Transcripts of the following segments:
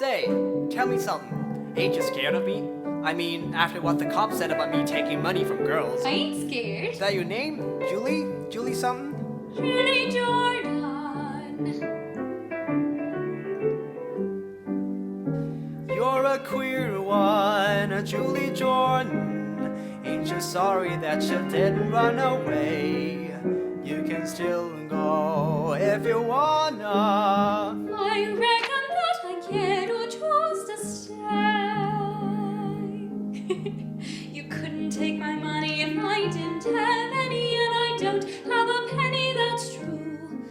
Say, tell me something. Ain't you scared of me? I mean, after what the cops said about me taking money from girls. I ain't scared. Is that your name? Julie? Julie something? Julie Jordan. You're a queer one, Julie Jordan. Ain't you sorry that you didn't run away? You can still go if you wanna. I reckon that I can or choose to stay. You couldn't take my money if I didn't have any, and I don't have a penny, that's true.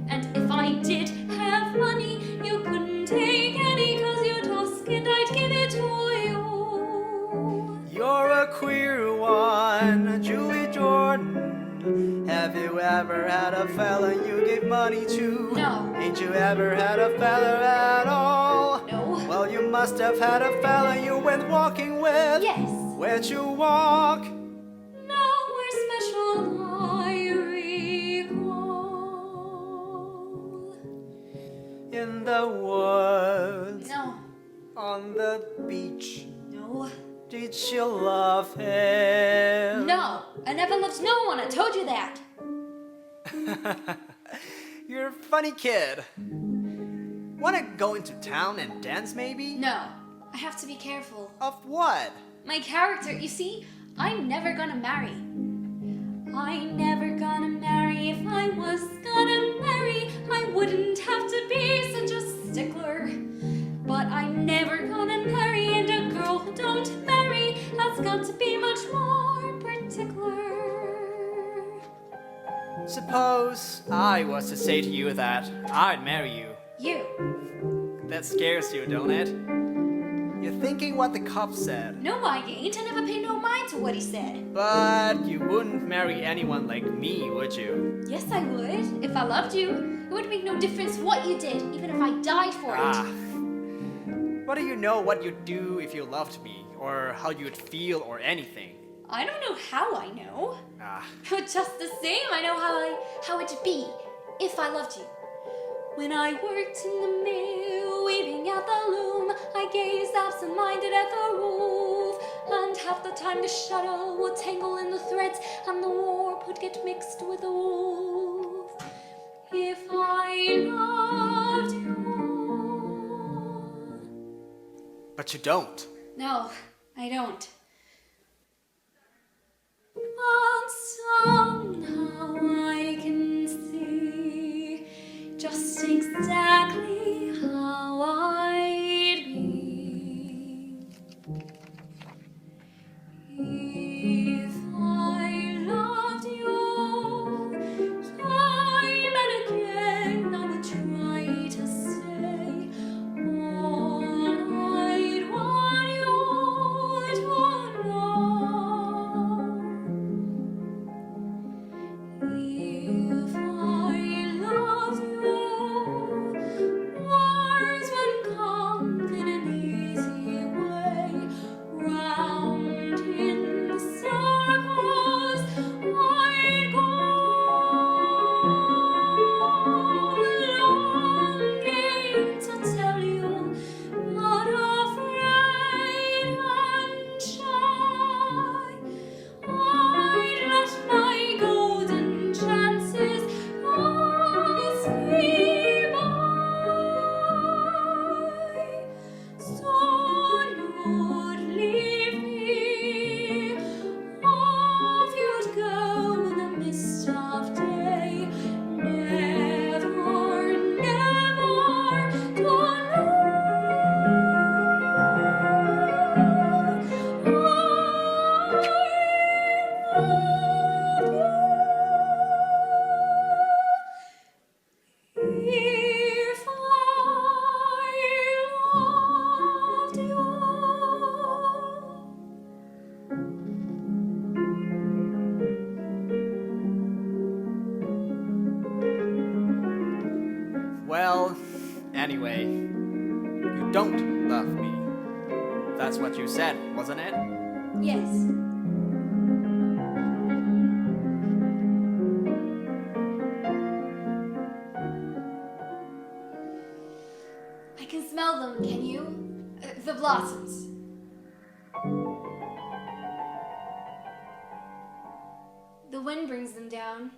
And if I did have money, you couldn't take any, 'cause you're tall-skinned, I'd give it to you. You're a queer one, Julie Jordan. Have you ever had a fella you give money to? No. Ain't you ever had a fella at all? No. Well, you must have had a fella you went walking with. Yes. Where'd you walk? Nowhere special, I recall. In the woods. No. On the beach. No. Did you love him? No. I never loved no one, I told you that. You're a funny kid. Wanna go into town and dance maybe? No. I have to be careful. Of what? My character, you see, I'm never gonna marry. I'm never gonna marry. If I was gonna marry, I wouldn't have to be such a stickler. But I'm never gonna marry, and a girl who don't marry has got to be much more particular. Suppose I was to say to you that I'd marry you. You. That scares you, don't it? You're thinking what the cops said. No, I ain't. I never paid no mind to what he said. But you wouldn't marry anyone like me, would you? Yes, I would. If I loved you, it would make no difference what you did, even if I died for it. What do you know what you'd do if you loved me? Or how you'd feel or anything? I don't know how I know. But just the same, I know how it'd be if I loved you. When I worked in the mill, weaving out the loom, I gazed absent-minded at the roof, and half the time the shuttle would tangle in the threads, and the warp would get mixed with the woof. If I loved you. But you don't. No, I don't. But somehow I can see just exactly how I'd be if I loved you. Time and again I would try to say all I'd want you to know. If I loved you, words would come in an easy way, round in circles I'd go, longing to tell you, but afraid and shy. I'd let my golden chances pass me by. Soon you'd leave me, off you'd go in the mist of day, never, never to know. If I loved you. Well, anyway, you don't love me. That's what you said, wasn't it? Yes. I can smell smell them, can you? The blossoms. The wind brings them down.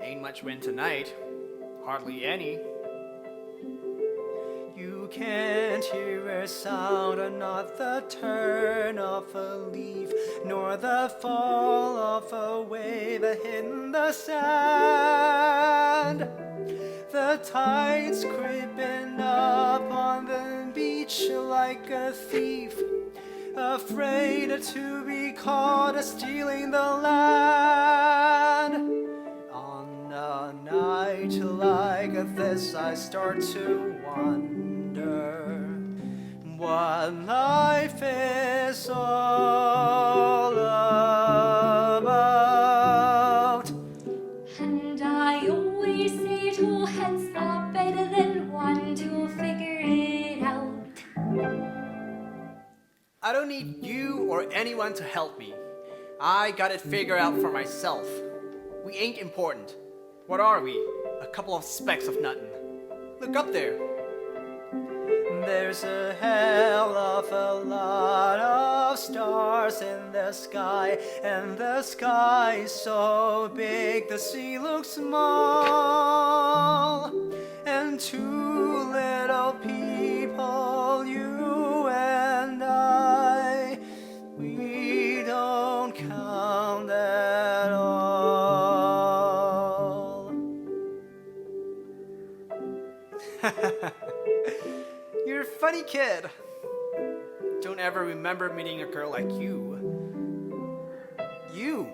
Ain't much wind tonight. Hardly any. You can't hear a sound, or not the turn of a leaf, nor the fall of a wave in the sand. The tide's creeping up on the beach like a thief, afraid to be caught stealing the land. On a night like this, I start to wonder what life is all about. And I always say two heads are better than one to figure it out. I don't need you or anyone to help me. I got it figured out for myself. We ain't important. What are we? A couple of specks of nothing. Look up there. There's a hell of a lot of stars in the sky, and the sky's so big the sea looks small. And two little people, you and I, we don't count at all. You're a funny kid. Don't ever remember meeting a girl like you. You?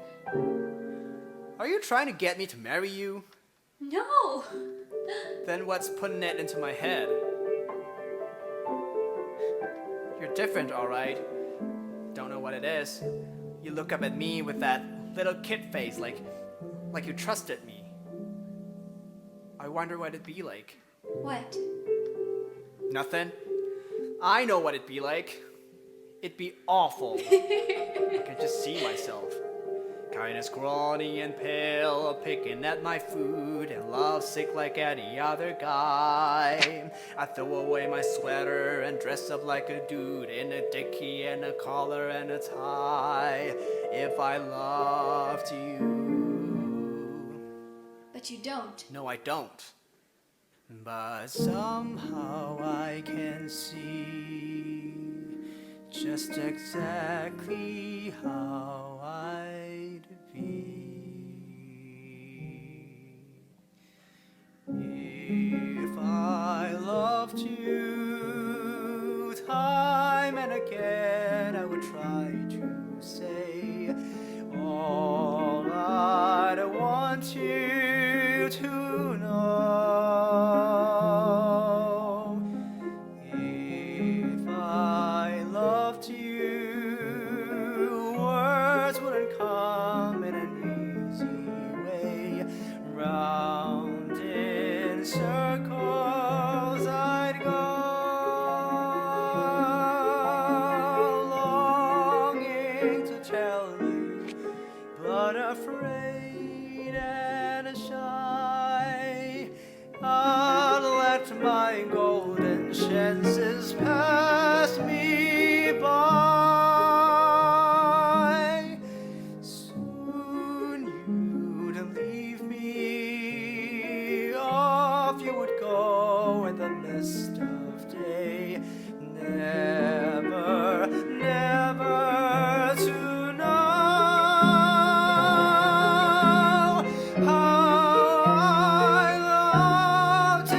Are you trying to get me to marry you? No! Then what's putting it into my head? You're different, alright. Don't know what it is. You look up at me with that little kid face, like you trusted me. I wonder what it'd be like. What? Nothing. I know what it'd be like. It'd be awful. I can just see myself. Kinda scrawny and pale, picking at my food, and lovesick like any other guy. I throw away my sweater and dress up like a dude in a dickie and a collar and a tie. If I loved you. But you don't. No, I don't. But somehow I can see just exactly how I'd be if I loved you. Time and again I would try to say all I'd want you to know. If I loved you, words wouldn't come in an easy way. Round in circles I'd go, longing to tell you, but afraid and shy. I'll let my golden chances pass me by. Soon you'd leave me, off you would go in the mist of day. Never, never to know how I loved you.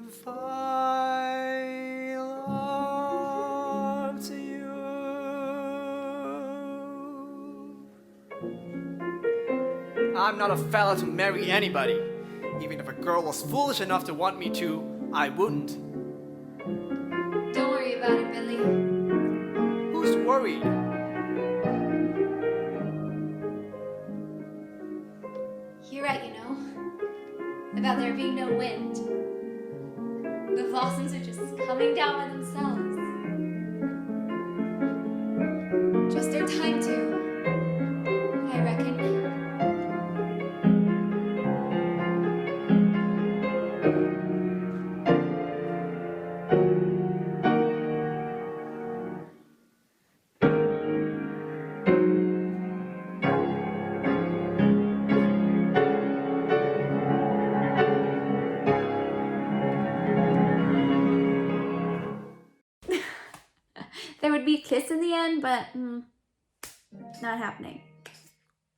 If I loved you. I'm not a fella to marry anybody. Even if a girl was foolish enough to want me to, I wouldn't. Don't worry about it, Billy. Who's worried? You're right, you know. About there being no wind. The blossoms are just coming down by themselves. Just their time to, I reckon. There would be a kiss in the end, but not happening.